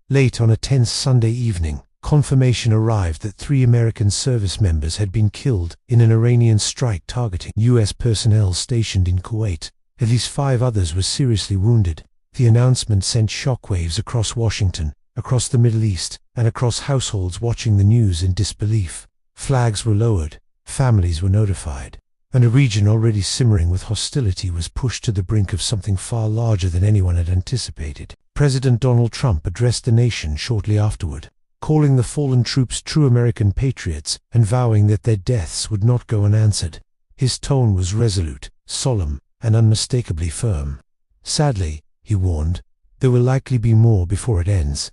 Late on a tense Sunday evening, confirmation arrived that 3 American service members had been killed in an Iranian strike targeting U.S. personnel stationed in Kuwait. At least 5 others were seriously wounded. The announcement sent shockwaves across Washington, across the Middle East, and across households watching the news in disbelief. Flags were lowered, families were notified, and a region already simmering with hostility was pushed to the brink of something far larger than anyone had anticipated. President Donald Trump addressed the nation shortly afterward, calling the fallen troops true American patriots and vowing that their deaths would not go unanswered. His tone was resolute, solemn, and unmistakably firm. Sadly, he warned, there will likely be more before it ends.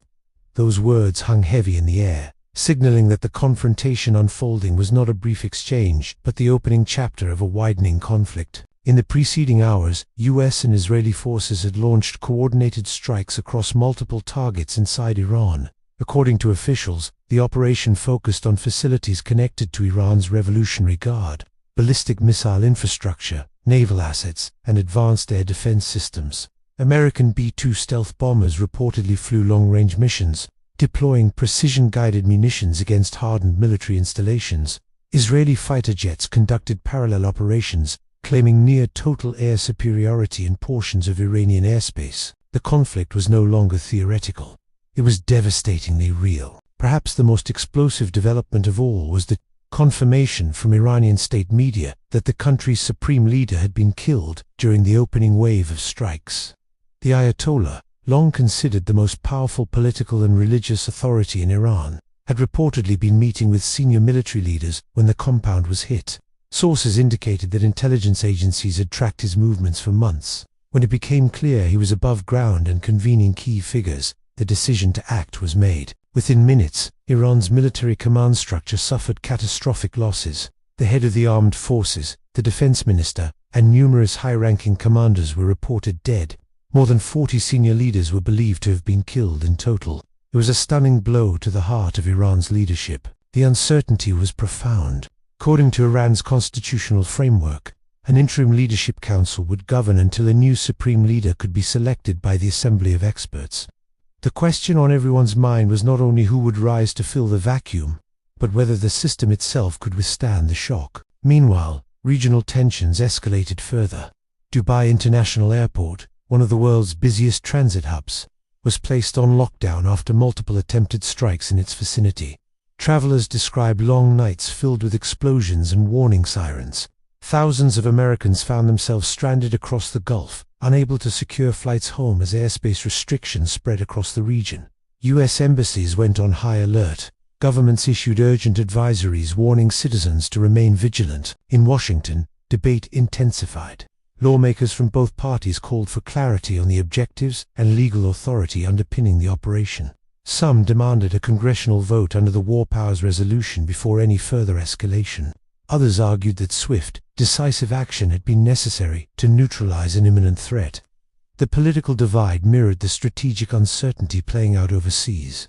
Those words hung heavy in the air, signaling that the confrontation unfolding was not a brief exchange, but the opening chapter of a widening conflict. In the preceding hours, U.S. and Israeli forces had launched coordinated strikes across multiple targets inside Iran. According to officials, the operation focused on facilities connected to Iran's Revolutionary Guard, ballistic missile infrastructure, naval assets, and advanced air defense systems. American B-2 stealth bombers reportedly flew long-range missions, deploying precision-guided munitions against hardened military installations. Israeli fighter jets conducted parallel operations, claiming near-total air superiority in portions of Iranian airspace. The conflict was no longer theoretical. It was devastatingly real. Perhaps the most explosive development of all was the confirmation from Iranian state media that the country's supreme leader had been killed during the opening wave of strikes. The Ayatollah, long considered the most powerful political and religious authority in Iran, had reportedly been meeting with senior military leaders when the compound was hit. Sources indicated that intelligence agencies had tracked his movements for months. When it became clear he was above ground and convening key figures, the decision to act was made. Within minutes, Iran's military command structure suffered catastrophic losses. The head of the armed forces, the defense minister, and numerous high-ranking commanders were reported dead. More than 40 senior leaders were believed to have been killed in total. It was a stunning blow to the heart of Iran's leadership. The uncertainty was profound. According to Iran's constitutional framework, an interim leadership council would govern until a new supreme leader could be selected by the Assembly of Experts. The question on everyone's mind was not only who would rise to fill the vacuum, but whether the system itself could withstand the shock. Meanwhile, regional tensions escalated further. Dubai International Airport, one of the world's busiest transit hubs, was placed on lockdown after multiple attempted strikes in its vicinity. Travelers described long nights filled with explosions and warning sirens. Thousands of Americans found themselves stranded across the Gulf, unable to secure flights home as airspace restrictions spread across the region. U.S. embassies went on high alert. Governments issued urgent advisories warning citizens to remain vigilant. In Washington, debate intensified. Lawmakers from both parties called for clarity on the objectives and legal authority underpinning the operation. Some demanded a congressional vote under the War Powers Resolution before any further escalation. Others argued that swift, decisive action had been necessary to neutralize an imminent threat. The political divide mirrored the strategic uncertainty playing out overseas.